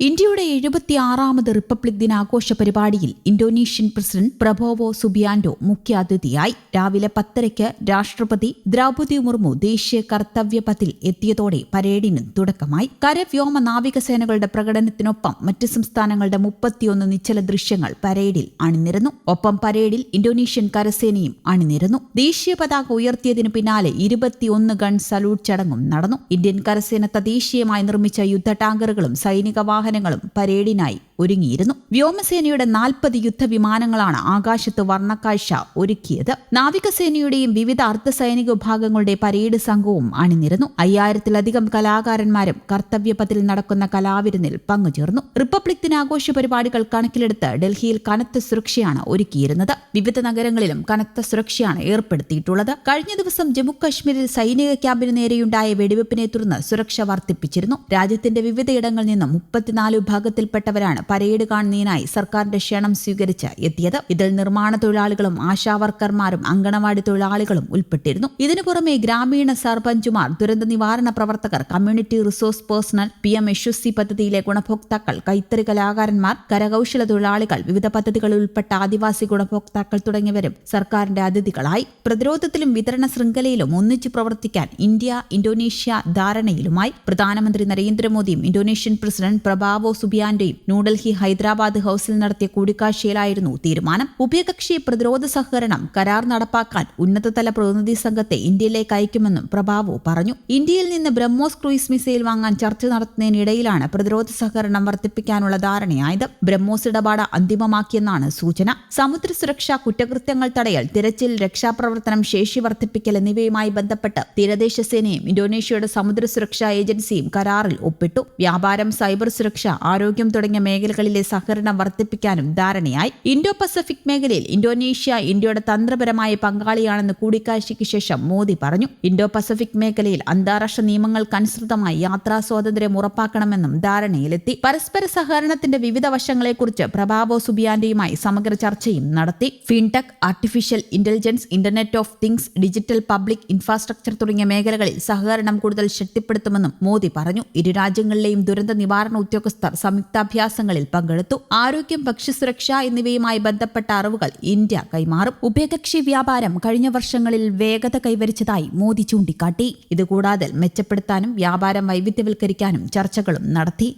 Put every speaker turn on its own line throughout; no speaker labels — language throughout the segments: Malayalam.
ഇന്ത്യയുടെ 76ാമത് റിപ്പബ്ലിക് ദിനാഘോഷ പരിപാടിയിൽ ഇന്തോനേഷ്യൻ പ്രസിഡന്റ് പ്രബോവോ സുബിയാന്റോ മുഖ്യാതിഥിയായി. രാവിലെ 10:30 രാഷ്ട്രപതി ദ്രൗപദി മുർമു ദേശീയ കർത്തവ്യപഥിൽ എത്തിയതോടെ പരേഡിന് തുടക്കമായി. കരവ്യോമ നാവികസേനകളുടെ പ്രകടനത്തിനൊപ്പം മറ്റ് സംസ്ഥാനങ്ങളുടെ 31 നിശ്ചല ദൃശ്യങ്ങൾ പരേഡിൽ അണിനിരന്നു. ഒപ്പം പരേഡിൽ ഇന്തോനേഷ്യൻ കരസേനയും അണിനിരന്നു. ദേശീയ പതാക ഉയർത്തിയതിനു പിന്നാലെ 21 ഗൺ സല്യൂട്ട് ചടങ്ങും നടന്നു. ഇന്ത്യൻ കരസേന തദ്ദേശീയമായി നിർമ്മിച്ച യുദ്ധ ടാങ്കറുകളും സൈനിക വാഹനങ്ങളും പരേഡിനായി ഒരുങ്ങിയിരുന്നു. വ്യോമസേനയുടെ 40 യുദ്ധവിമാനങ്ങളാണ് ആകാശത്ത് വർണ്ണക്കാഴ്ച ഒരുക്കിയത്. നാവികസേനയുടെയും വിവിധ അർദ്ധസൈനിക വിഭാഗങ്ങളുടെ പരേഡ് സംഘവും അണിനിരന്നു. 5000-ലധികം കലാകാരന്മാരും കർത്തവ്യപഥിൽ നടക്കുന്ന കലാവിരുന്നിൽ പങ്കുചേർന്നു. റിപ്പബ്ലിക് ദിനാഘോഷ പരിപാടികൾ കണക്കിലെടുത്ത് ഡൽഹിയിൽ കനത്ത സുരക്ഷയാണ് ഒരുക്കിയിരുന്നത്. വിവിധ നഗരങ്ങളിലും കനത്ത സുരക്ഷയാണ് ഏർപ്പെടുത്തിയിട്ടുള്ളത്. കഴിഞ്ഞ ദിവസം ജമ്മുകശ്മീരിൽ സൈനിക ക്യാമ്പിന് നേരെയുണ്ടായ വെടിവെപ്പിനെ തുടർന്ന് സുരക്ഷ വർദ്ധിപ്പിച്ചിരുന്നു. രാജ്യത്തിന്റെ വിവിധയിടങ്ങളിൽ നിന്നും 34 വിഭാഗത്തിൽപ്പെട്ടവരാണ് പരേഡ് കാണുന്നതിനായി സർക്കാരിന്റെ ക്ഷണം സ്വീകരിച്ച് എത്തിയത്. ഇതിൽ നിർമ്മാണ തൊഴിലാളികളും ആശാവർക്കർമാരും അങ്കണവാടി തൊഴിലാളികളും ഉൾപ്പെട്ടിരുന്നു. ഇതിനു പുറമെ ഗ്രാമീണ സർപഞ്ചുമാർ, ദുരന്ത നിവാരണ പ്രവർത്തകർ, കമ്മ്യൂണിറ്റി റിസോഴ്സ് പേഴ്സണൽ, PM-HSC പദ്ധതിയിലെ ഗുണഭോക്താക്കൾ, കൈത്തറി കലാകാരന്മാർ, കരകൌശല തൊഴിലാളികൾ, വിവിധ പദ്ധതികളിൽ ഉൾപ്പെട്ട ആദിവാസി ഗുണഭോക്താക്കൾ തുടങ്ങിയവരും സർക്കാരിന്റെ അതിഥികളായി. പ്രതിരോധത്തിലും വിതരണ ശൃംഖലയിലും ഒന്നിച്ചു പ്രവർത്തിക്കാൻ ഇന്ത്യ-ഇന്തോനേഷ്യ ധാരണയിലുമായി. പ്രധാനമന്ത്രി നരേന്ദ്രമോദിയും ഇന്തോനേഷ്യൻ പ്രസിഡന്റ് പ്രബോവോ സുബിയാന്റോയും ന്യൂഡൽഹി ഹൈദരാബാദ് ഹൌസിൽ നടത്തിയ കൂടിക്കാഴ്ചയിലായിരുന്നു തീരുമാനം. ഉഭയകക്ഷി പ്രതിരോധ സഹകരണം കരാർ നടപ്പാക്കാൻ ഉന്നതതല പ്രതിനിധി സംഘത്തെ ഇന്ത്യയിലേക്ക് അയക്കുമെന്നും പ്രബോവോ പറഞ്ഞു. ഇന്ത്യയിൽ നിന്ന് ബ്രഹ്മോസ് ക്രൂയിസ് മിസൈൽ വാങ്ങാൻ ചർച്ച നടത്തുന്നതിനിടയിലാണ് പ്രതിരോധ സഹകരണം വർദ്ധിപ്പിക്കാനുള്ള ധാരണയായത്. ബ്രഹ്മോസ് ഇടപാട് അന്തിമമാക്കിയെന്നാണ് സൂചന. സമുദ്ര സുരക്ഷ, കുറ്റകൃത്യങ്ങൾ തടയൽ, തിരച്ചിൽ, രക്ഷാപ്രവർത്തനം, ശേഷി വർദ്ധിപ്പിക്കൽ എന്നിവയുമായി ബന്ധപ്പെട്ട് തീരദേശ സേനയും ഇന്തോനേഷ്യയുടെ സമുദ്ര സുരക്ഷാ ഏജൻസിയും കരാറിൽ ഒപ്പിട്ടു. വ്യാപാരം, സൈബർ സുരക്ഷ, ആരോഗ്യം തുടങ്ങിയ മേഖലകളിലെ സഹകരണം വർദ്ധിപ്പിക്കാനും ധാരണയായി. ഇൻഡോ പസഫിക് മേഖലയിൽ ഇന്തോനേഷ്യ ഇന്ത്യയുടെ തന്ത്രപരമായ പങ്കാളിയാണെന്ന് കൂടിക്കാഴ്ചയ്ക്ക് ശേഷം മോദി പറഞ്ഞു. ഇൻഡോ പസഫിക് മേഖലയിൽ അന്താരാഷ്ട്ര നിയമങ്ങൾക്കനുസൃതമായി യാത്രാ സ്വാതന്ത്ര്യം ഉറപ്പാക്കണമെന്നും ധാരണയിലെത്തി. പരസ്പര സഹകരണത്തിന്റെ വിവിധ വശങ്ങളെക്കുറിച്ച് പ്രബോവോ സുബിയാന്റോയുമായി സമഗ്ര ചർച്ചയും നടത്തി. Fintech, artificial intelligence, internet of things, digital public infrastructure തുടങ്ങിയ മേഖലകളിൽ സഹകരണം കൂടുതൽ ശക്തിപ്പെടുത്തുമെന്നും മോദി പറഞ്ഞു. ഇരു രാജ്യങ്ങളിലെയും ദുരന്ത നിവാരണ ഉദ്യോഗസ്ഥർ സംയുക്താഭ്യാസങ്ങളിൽ പങ്കെടുത്തു. ആരോഗ്യം, ഭക്ഷ്യസുരക്ഷ എന്നിവയുമായി ബന്ധപ്പെട്ട അറിവുകൾ ഇന്ത്യ കൈമാറും. ഉഭയകക്ഷി വ്യാപാരം കഴിഞ്ഞ വർഷങ്ങളിൽ വേഗത കൈവരിച്ചതായി മോദി ചൂണ്ടിക്കാട്ടി. ഇതുകൂടാതെ മെച്ചപ്പെടുത്താനും വ്യാപാരം വൈവിധ്യവൽക്കരിക്കാനും ചർച്ചകളും നടത്തി.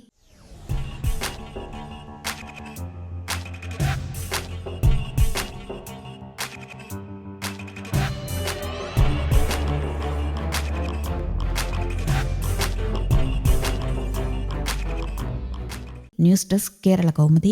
News desk, Kerala Kaumudi.